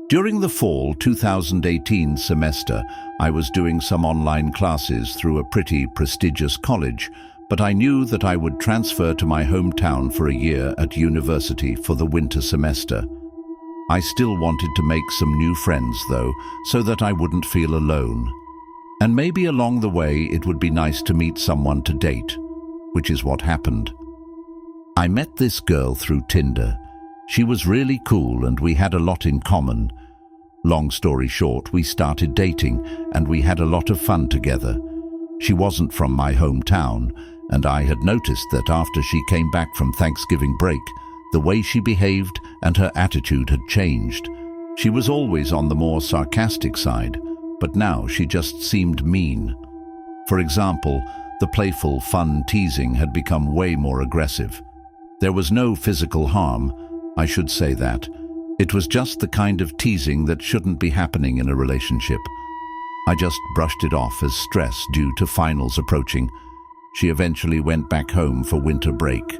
During the fall 2018 semester, I was doing some online classes through a pretty prestigious college, but I knew that I would transfer to my hometown for a year at university for the winter semester. I still wanted to make some new friends, though, so that I wouldn't feel alone. And maybe along the way it would be nice to meet someone to date, which is what happened. I met this girl through Tinder. She was really cool and we had a lot in common. Long story short, we started dating and we had a lot of fun together. She wasn't from my hometown, and I had noticed that after she came back from Thanksgiving break, the way she behaved and her attitude had changed. She was always on the more sarcastic side, but now she just seemed mean. For example, the playful, fun teasing had become way more aggressive. There was no physical harm, I should say that. It was just the kind of teasing that shouldn't be happening in a relationship. I just brushed it off as stress due to finals approaching. She eventually went back home for winter break.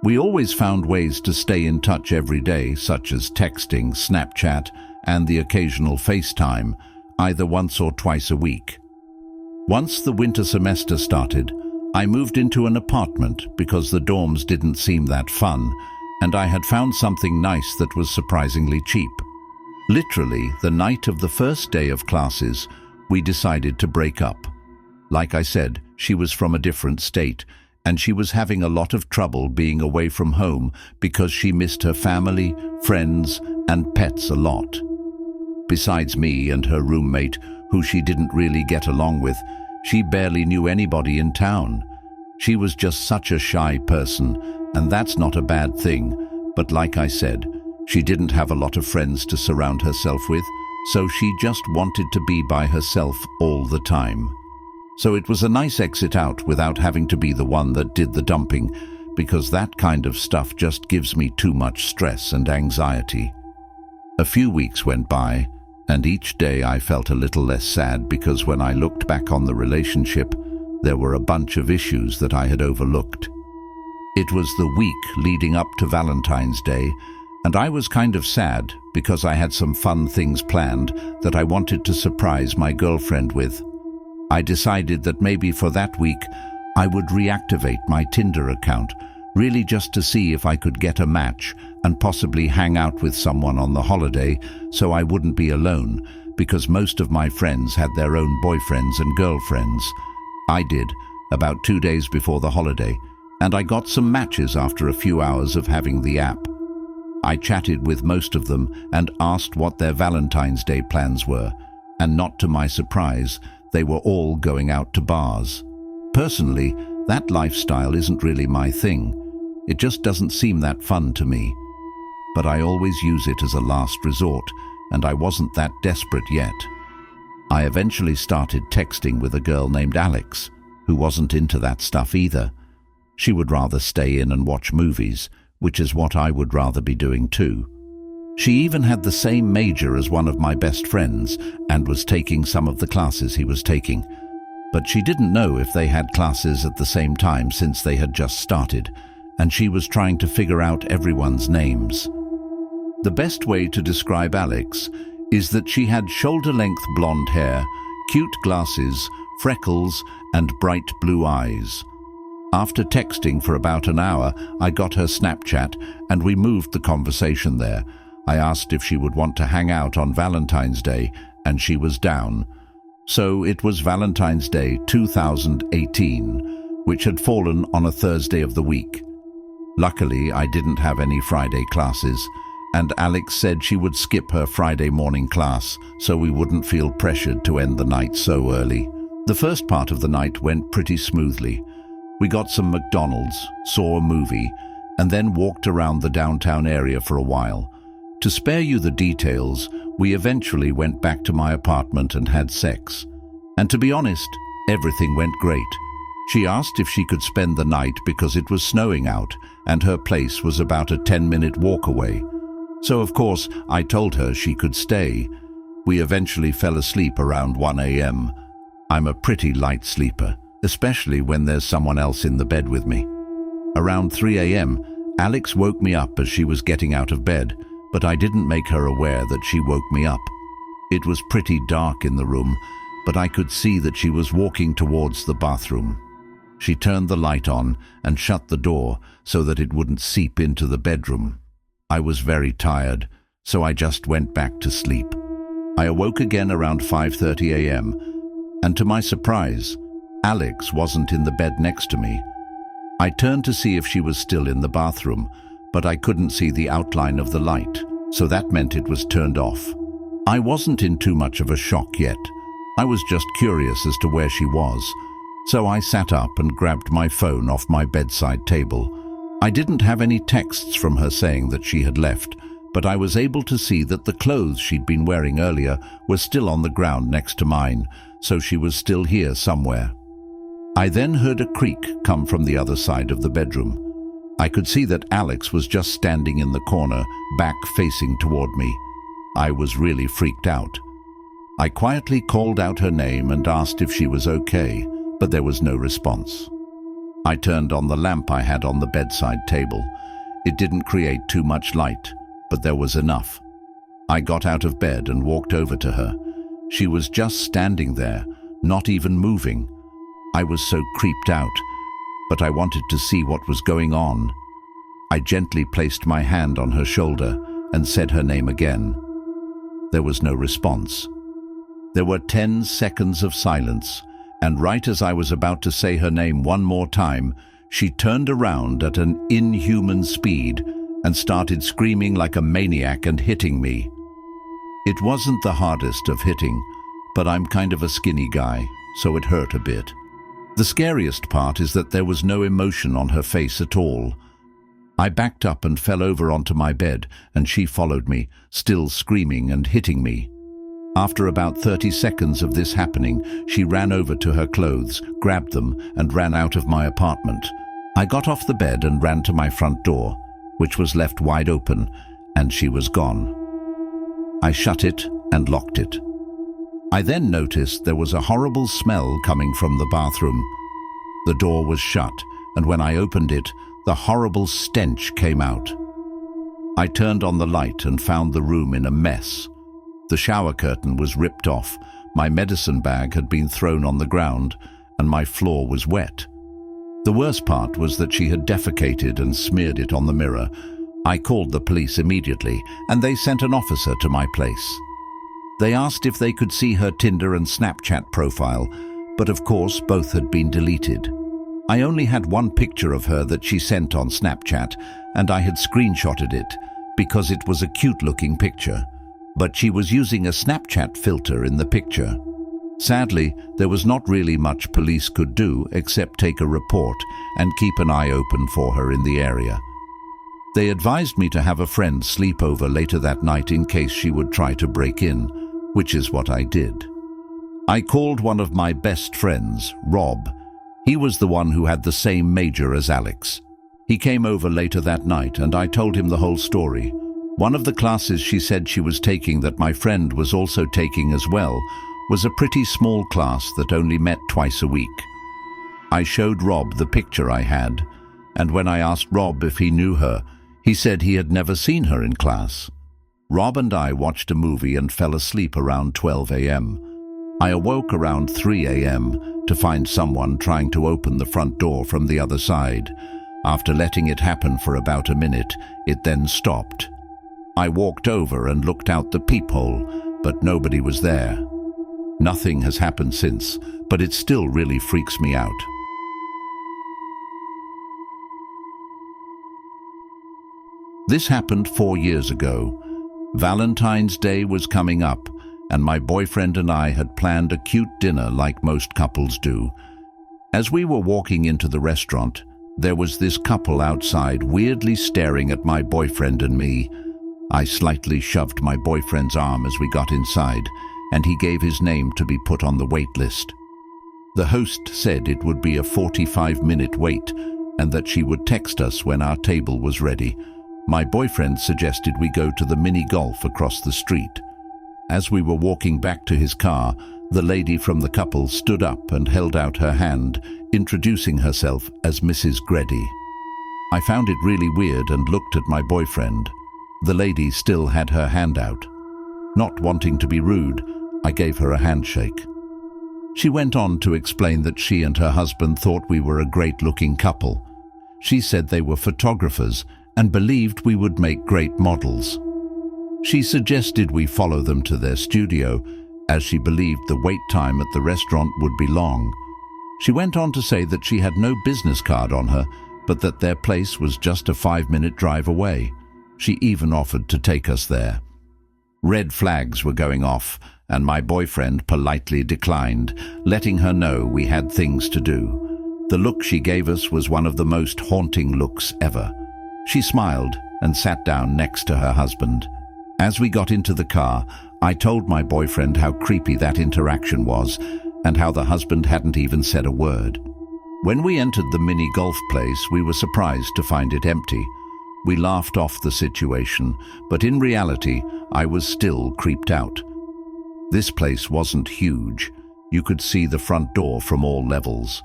We always found ways to stay in touch every day, such as texting, Snapchat, and the occasional FaceTime, either once or twice a week. Once the winter semester started, I moved into an apartment because the dorms didn't seem that fun, and I had found something nice that was surprisingly cheap. Literally, the night of the first day of classes, we decided to break up. Like I said, she was from a different state, and she was having a lot of trouble being away from home because she missed her family, friends, and pets a lot. Besides me and her roommate, who she didn't really get along with, she barely knew anybody in town. She was just such a shy person, and that's not a bad thing, but like I said, she didn't have a lot of friends to surround herself with, so she just wanted to be by herself all the time. So it was a nice exit out without having to be the one that did the dumping, because that kind of stuff just gives me too much stress and anxiety. A few weeks went by, and each day I felt a little less sad because when I looked back on the relationship, there were a bunch of issues that I had overlooked. It was the week leading up to Valentine's Day, and I was kind of sad because I had some fun things planned that I wanted to surprise my girlfriend with. I decided that maybe for that week I would reactivate my Tinder account, really just to see if I could get a match and possibly hang out with someone on the holiday so I wouldn't be alone, because most of my friends had their own boyfriends and girlfriends. I did, about 2 days before the holiday, and I got some matches after a few hours of having the app. I chatted with most of them and asked what their Valentine's Day plans were, and not to my surprise, they were all going out to bars. Personally, that lifestyle isn't really my thing. It just doesn't seem that fun to me. But I always use it as a last resort, and I wasn't that desperate yet. I eventually started texting with a girl named Alex, who wasn't into that stuff either. She would rather stay in and watch movies, which is what I would rather be doing too. She even had the same major as one of my best friends and was taking some of the classes he was taking. But she didn't know if they had classes at the same time since they had just started, and she was trying to figure out everyone's names. The best way to describe Alex is that she had shoulder-length blonde hair, cute glasses, freckles, and bright blue eyes. After texting for about an hour, I got her Snapchat and we moved the conversation there. I asked if she would want to hang out on Valentine's Day, and she was down. So it was Valentine's Day 2018, which had fallen on a Thursday of the week. Luckily, I didn't have any Friday classes, and Alex said she would skip her Friday morning class so we wouldn't feel pressured to end the night so early. The first part of the night went pretty smoothly. We got some McDonald's, saw a movie, and then walked around the downtown area for a while. To spare you the details, we eventually went back to my apartment and had sex. And to be honest, everything went great. She asked if she could spend the night because it was snowing out and her place was about a 10-minute walk away. So of course, I told her she could stay. We eventually fell asleep around 1 a.m. I'm a pretty light sleeper, especially when there's someone else in the bed with me. Around 3 a.m., Alex woke me up as she was getting out of bed, but I didn't make her aware that she woke me up. It was pretty dark in the room, but I could see that she was walking towards the bathroom. She turned the light on and shut the door so that it wouldn't seep into the bedroom. I was very tired, so I just went back to sleep. I awoke again around 5:30 a.m., and to my surprise, Alex wasn't in the bed next to me. I turned to see if she was still in the bathroom, but I couldn't see the outline of the light, so that meant it was turned off. I wasn't in too much of a shock yet. I was just curious as to where she was, so I sat up and grabbed my phone off my bedside table. I didn't have any texts from her saying that she had left, but I was able to see that the clothes she'd been wearing earlier were still on the ground next to mine, so she was still here somewhere. I then heard a creak come from the other side of the bedroom. I could see that Alex was just standing in the corner, back facing toward me. I was really freaked out. I quietly called out her name and asked if she was okay, but there was no response. I turned on the lamp I had on the bedside table. It didn't create too much light, but there was enough. I got out of bed and walked over to her. She was just standing there, not even moving. I was so creeped out, but I wanted to see what was going on. I gently placed my hand on her shoulder and said her name again. There was no response. There were 10 seconds of silence, and right as I was about to say her name one more time, she turned around at an inhuman speed and started screaming like a maniac and hitting me. It wasn't the hardest of hitting, but I'm kind of a skinny guy, so it hurt a bit. The scariest part is that there was no emotion on her face at all. I backed up and fell over onto my bed, and she followed me, still screaming and hitting me. After about 30 seconds of this happening, she ran over to her clothes, grabbed them, and ran out of my apartment. I got off the bed and ran to my front door, which was left wide open, and she was gone. I shut it and locked it. I then noticed there was a horrible smell coming from the bathroom. The door was shut, and when I opened it, the horrible stench came out. I turned on the light and found the room in a mess. The shower curtain was ripped off, my medicine bag had been thrown on the ground, and my floor was wet. The worst part was that she had defecated and smeared it on the mirror. I called the police immediately, and they sent an officer to my place. They asked if they could see her Tinder and Snapchat profile, but of course both had been deleted. I only had one picture of her that she sent on Snapchat, and I had screenshotted it because it was a cute-looking picture, but she was using a Snapchat filter in the picture. Sadly, there was not really much police could do except take a report and keep an eye open for her in the area. They advised me to have a friend sleep over later that night in case she would try to break in, which is what I did. I called one of my best friends, Rob. He was the one who had the same major as Alex. He came over later that night and I told him the whole story. One of the classes she said she was taking that my friend was also taking as well was a pretty small class that only met twice a week. I showed Rob the picture I had, and when I asked Rob if he knew her, he said he had never seen her in class. Rob and I watched a movie and fell asleep around 12 a.m. I awoke around 3 a.m. to find someone trying to open the front door from the other side. After letting it happen for about a minute, it then stopped. I walked over and looked out the peephole, but nobody was there. Nothing has happened since, but it still really freaks me out. This happened 4 years ago. Valentine's Day was coming up, and my boyfriend and I had planned a cute dinner like most couples do. As we were walking into the restaurant, there was this couple outside weirdly staring at my boyfriend and me. I slightly shoved my boyfriend's arm as we got inside, and he gave his name to be put on the wait list. The host said it would be a 45-minute wait and that she would text us when our table was ready. My boyfriend suggested we go to the mini golf across the street. As we were walking back to his car, the lady from the couple stood up and held out her hand, introducing herself as Mrs. Grady. I found it really weird and looked at my boyfriend. The lady still had her hand out. Not wanting to be rude, I gave her a handshake. She went on to explain that she and her husband thought we were a great-looking couple. She said they were photographers and believed we would make great models. She suggested we follow them to their studio, as she believed the wait time at the restaurant would be long. She went on to say that she had no business card on her, but that their place was just a 5-minute drive away. She even offered to take us there. Red flags were going off, and my boyfriend politely declined, letting her know we had things to do. The look she gave us was one of the most haunting looks ever. She smiled and sat down next to her husband. As we got into the car, I told my boyfriend how creepy that interaction was and how the husband hadn't even said a word. When we entered the mini golf place, we were surprised to find it empty. We laughed off the situation, but in reality, I was still creeped out. This place wasn't huge. You could see the front door from all levels.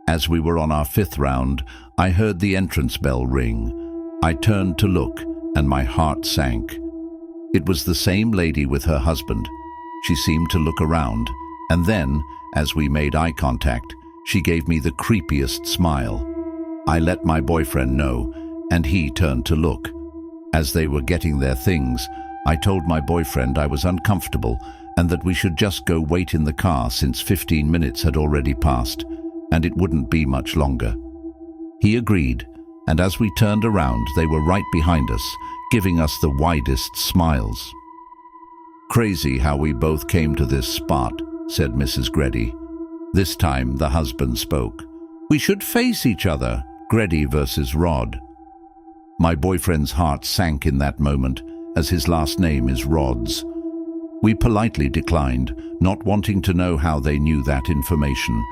As we were on our 5th round, I heard the entrance bell ring. I turned to look, and my heart sank. It was the same lady with her husband. She seemed to look around, and then, as we made eye contact, she gave me the creepiest smile. I let my boyfriend know, and he turned to look. As they were getting their things, I told my boyfriend I was uncomfortable and that we should just go wait in the car since 15 minutes had already passed, and it wouldn't be much longer. He agreed, and as we turned around, they were right behind us, giving us the widest smiles. "Crazy how we both came to this spot," said Mrs. Grady. This time the husband spoke. "We should face each other, Grady versus Rod." My boyfriend's heart sank in that moment, as his last name is Rods. We politely declined, not wanting to know how they knew that information,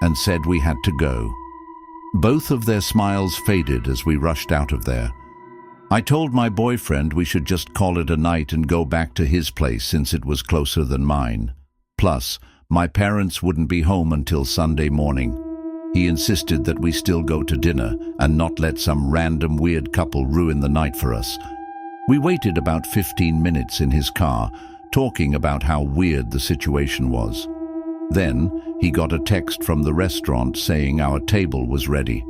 and said we had to go. Both of their smiles faded as we rushed out of there. I told my boyfriend we should just call it a night and go back to his place since it was closer than mine. Plus, my parents wouldn't be home until Sunday morning. He insisted that we still go to dinner and not let some random weird couple ruin the night for us. We waited about 15 minutes in his car, talking about how weird the situation was. Then, he got a text from the restaurant saying our table was ready.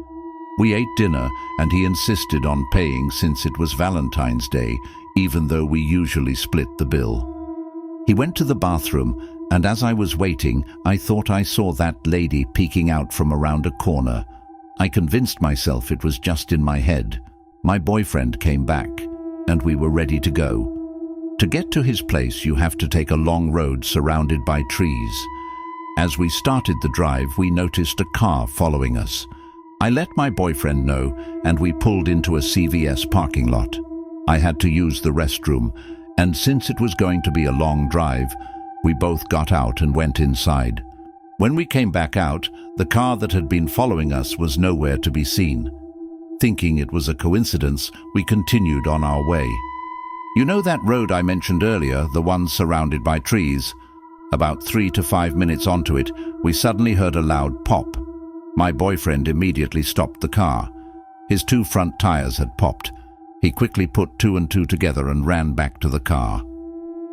We ate dinner, and he insisted on paying since it was Valentine's Day, even though we usually split the bill. He went to the bathroom, and as I was waiting, I thought I saw that lady peeking out from around a corner. I convinced myself it was just in my head. My boyfriend came back, and we were ready to go. To get to his place, you have to take a long road surrounded by trees. As we started the drive, we noticed a car following us. I let my boyfriend know, and we pulled into a CVS parking lot. I had to use the restroom, and since it was going to be a long drive, we both got out and went inside. When we came back out, the car that had been following us was nowhere to be seen. Thinking it was a coincidence, we continued on our way. You know that road I mentioned earlier, the one surrounded by trees? About 3 to 5 minutes onto it, we suddenly heard a loud pop. My boyfriend immediately stopped the car. His 2 front tires had popped. He quickly put 2 and 2 together and ran back to the car.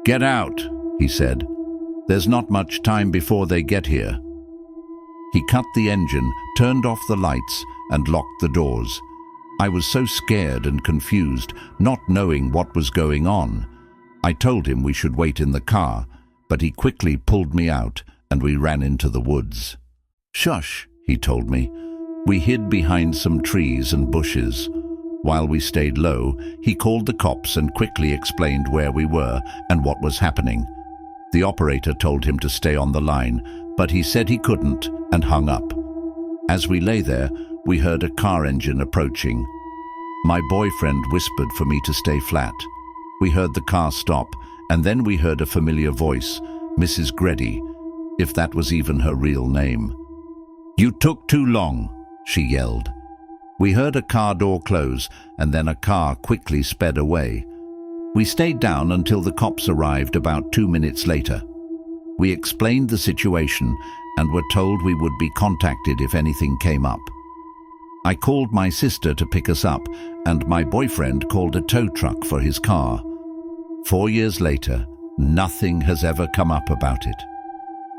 "Get out," he said. "There's not much time before they get here." He cut the engine, turned off the lights, and locked the doors. I was so scared and confused, not knowing what was going on. I told him we should wait in the car, but he quickly pulled me out, and we ran into the woods. "Shush," he told me. We hid behind some trees and bushes. While we stayed low, he called the cops and quickly explained where we were and what was happening. The operator told him to stay on the line, but he said he couldn't and hung up. As we lay there, we heard a car engine approaching. My boyfriend whispered for me to stay flat. We heard the car stop, and then we heard a familiar voice, Mrs. Grady, if that was even her real name. "You took too long," she yelled. We heard a car door close, and then a car quickly sped away. We stayed down until the cops arrived about 2 minutes later. We explained the situation and were told we would be contacted if anything came up. I called my sister to pick us up, and my boyfriend called a tow truck for his car. 4 years later, nothing has ever come up about it.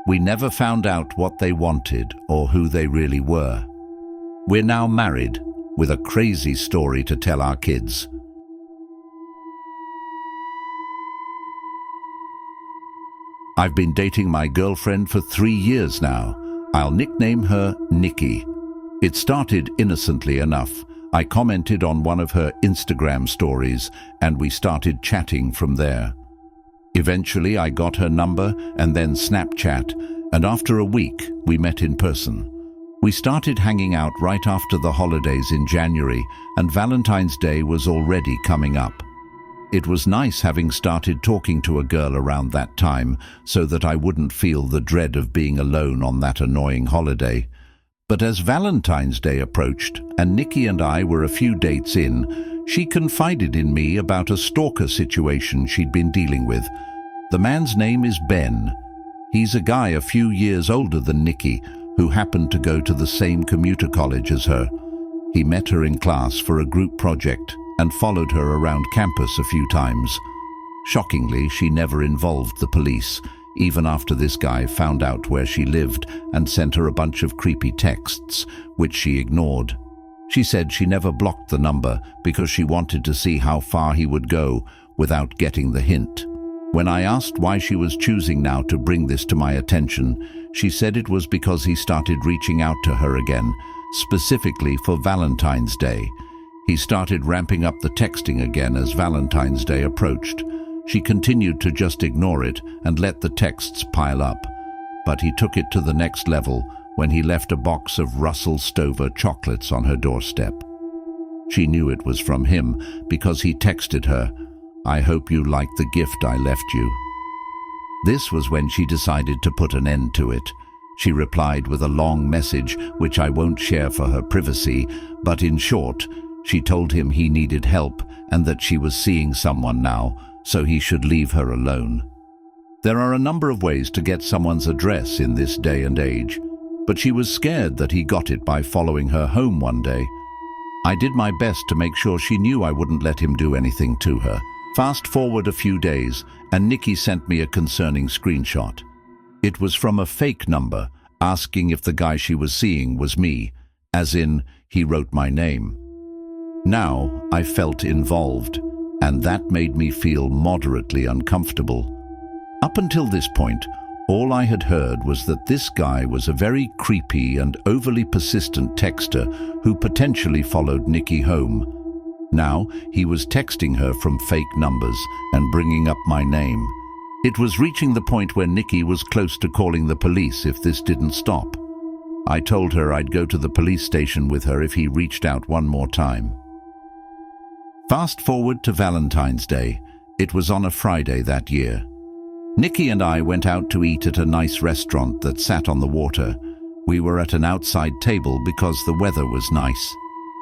We never found out what they wanted or who they really were. We're now married, with a crazy story to tell our kids. I've been dating my girlfriend for 3 years now. I'll nickname her Nikki. It started innocently enough. I commented on one of her Instagram stories, and we started chatting from there. Eventually, I got her number and then Snapchat, and after a week, we met in person. We started hanging out right after the holidays in January, and Valentine's Day was already coming up. It was nice having started talking to a girl around that time so that I wouldn't feel the dread of being alone on that annoying holiday. But as Valentine's Day approached and Nikki and I were a few dates in, she confided in me about a stalker situation she'd been dealing with. The man's name is Ben. He's a guy a few years older than Nikki who happened to go to the same commuter college as her. He met her in class for a group project and followed her around campus a few times. Shockingly, she never involved the police, even after this guy found out where she lived and sent her a bunch of creepy texts, which she ignored. She said she never blocked the number because she wanted to see how far he would go without getting the hint. When I asked why she was choosing now to bring this to my attention, she said it was because he started reaching out to her again, specifically for Valentine's Day. He started ramping up the texting again as Valentine's Day approached. She continued to just ignore it and let the texts pile up. But he took it to the next level when he left a box of Russell Stover chocolates on her doorstep. She knew it was from him because he texted her, "I hope you like the gift I left you." This was when she decided to put an end to it. She replied with a long message, which I won't share for her privacy, but in short, she told him he needed help and that she was seeing someone now, so he should leave her alone. There are a number of ways to get someone's address in this day and age, but she was scared that he got it by following her home one day. I did my best to make sure she knew I wouldn't let him do anything to her. Fast forward a few days, and Nikki sent me a concerning screenshot. It was from a fake number, asking if the guy she was seeing was me, as in, he wrote my name. Now, I felt involved, and that made me feel moderately uncomfortable. Up until this point, all I had heard was that this guy was a very creepy and overly persistent texter who potentially followed Nikki home. Now, he was texting her from fake numbers and bringing up my name. It was reaching the point where Nikki was close to calling the police if this didn't stop. I told her I'd go to the police station with her if he reached out one more time. Fast forward to Valentine's Day. It was on a Friday that year. Nikki and I went out to eat at a nice restaurant that sat on the water. We were at an outside table because the weather was nice.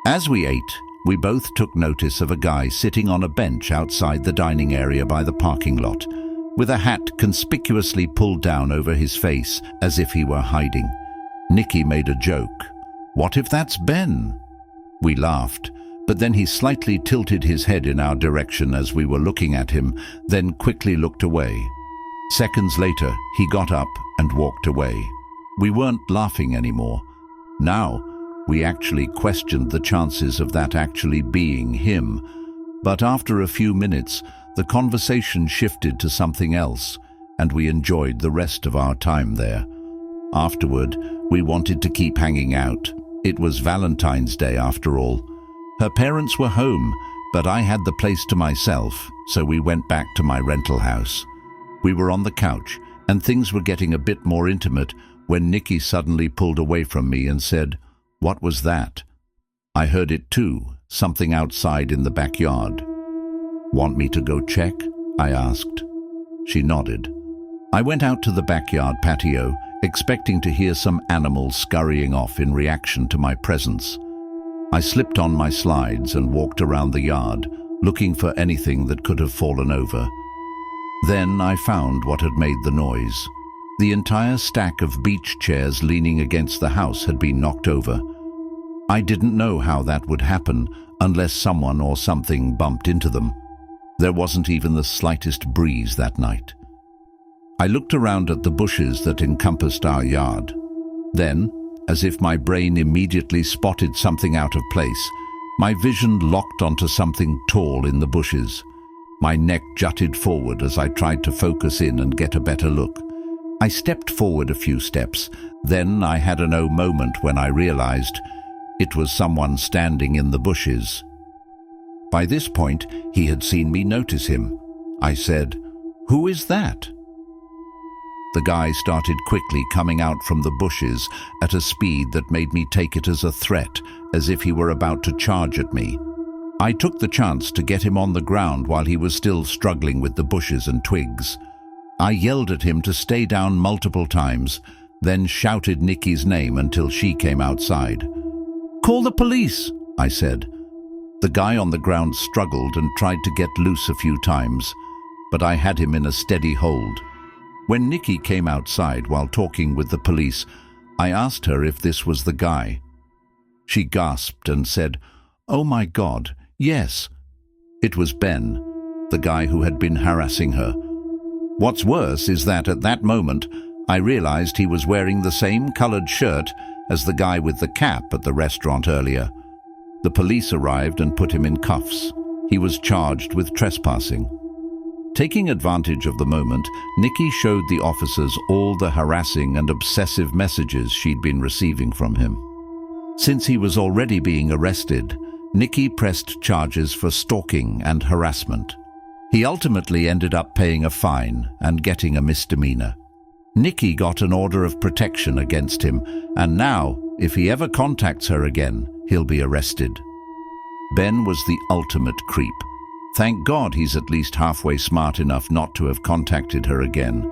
As we ate, we both took notice of a guy sitting on a bench outside the dining area by the parking lot, with a hat conspicuously pulled down over his face as if he were hiding. Nikki made a joke. "What if that's Ben?" We laughed, but then he slightly tilted his head in our direction as we were looking at him, then quickly looked away. Seconds later, he got up and walked away. We weren't laughing anymore. Now, we actually questioned the chances of that actually being him. But after a few minutes, the conversation shifted to something else, and we enjoyed the rest of our time there. Afterward, we wanted to keep hanging out. It was Valentine's Day after all. Her parents were home, but I had the place to myself, so we went back to my rental house. We were on the couch, and things were getting a bit more intimate when Nikki suddenly pulled away from me and said, "What was that?" I heard it too, something outside in the backyard. "Want me to go check?" I asked. She nodded. I went out to the backyard patio, expecting to hear some animals scurrying off in reaction to my presence. I slipped on my slides and walked around the yard, looking for anything that could have fallen over. Then I found what had made the noise. The entire stack of beach chairs leaning against the house had been knocked over. I didn't know how that would happen unless someone or something bumped into them. There wasn't even the slightest breeze that night. I looked around at the bushes that encompassed our yard. Then, as if my brain immediately spotted something out of place, my vision locked onto something tall in the bushes. My neck jutted forward as I tried to focus in and get a better look. I stepped forward a few steps. Then I had an moment when I realized it was someone standing in the bushes. By this point, he had seen me notice him. I said, "Who is that?" The guy started quickly coming out from the bushes at a speed that made me take it as a threat, as if he were about to charge at me. I took the chance to get him on the ground while he was still struggling with the bushes and twigs. I yelled at him to stay down multiple times, then shouted Nikki's name until she came outside. "Call the police," I said. The guy on the ground struggled and tried to get loose a few times, but I had him in a steady hold. When Nikki came outside while talking with the police, I asked her if this was the guy. She gasped and said, "Oh my God, yes." It was Ben, the guy who had been harassing her. What's worse is that at that moment, I realized he was wearing the same colored shirt as the guy with the cap at the restaurant earlier. The police arrived and put him in cuffs. He was charged with trespassing. Taking advantage of the moment, Nikki showed the officers all the harassing and obsessive messages she'd been receiving from him. Since he was already being arrested, Nikki pressed charges for stalking and harassment. He ultimately ended up paying a fine and getting a misdemeanor. Nikki got an order of protection against him, and now, if he ever contacts her again, he'll be arrested. Ben was the ultimate creep. Thank God he's at least halfway smart enough not to have contacted her again.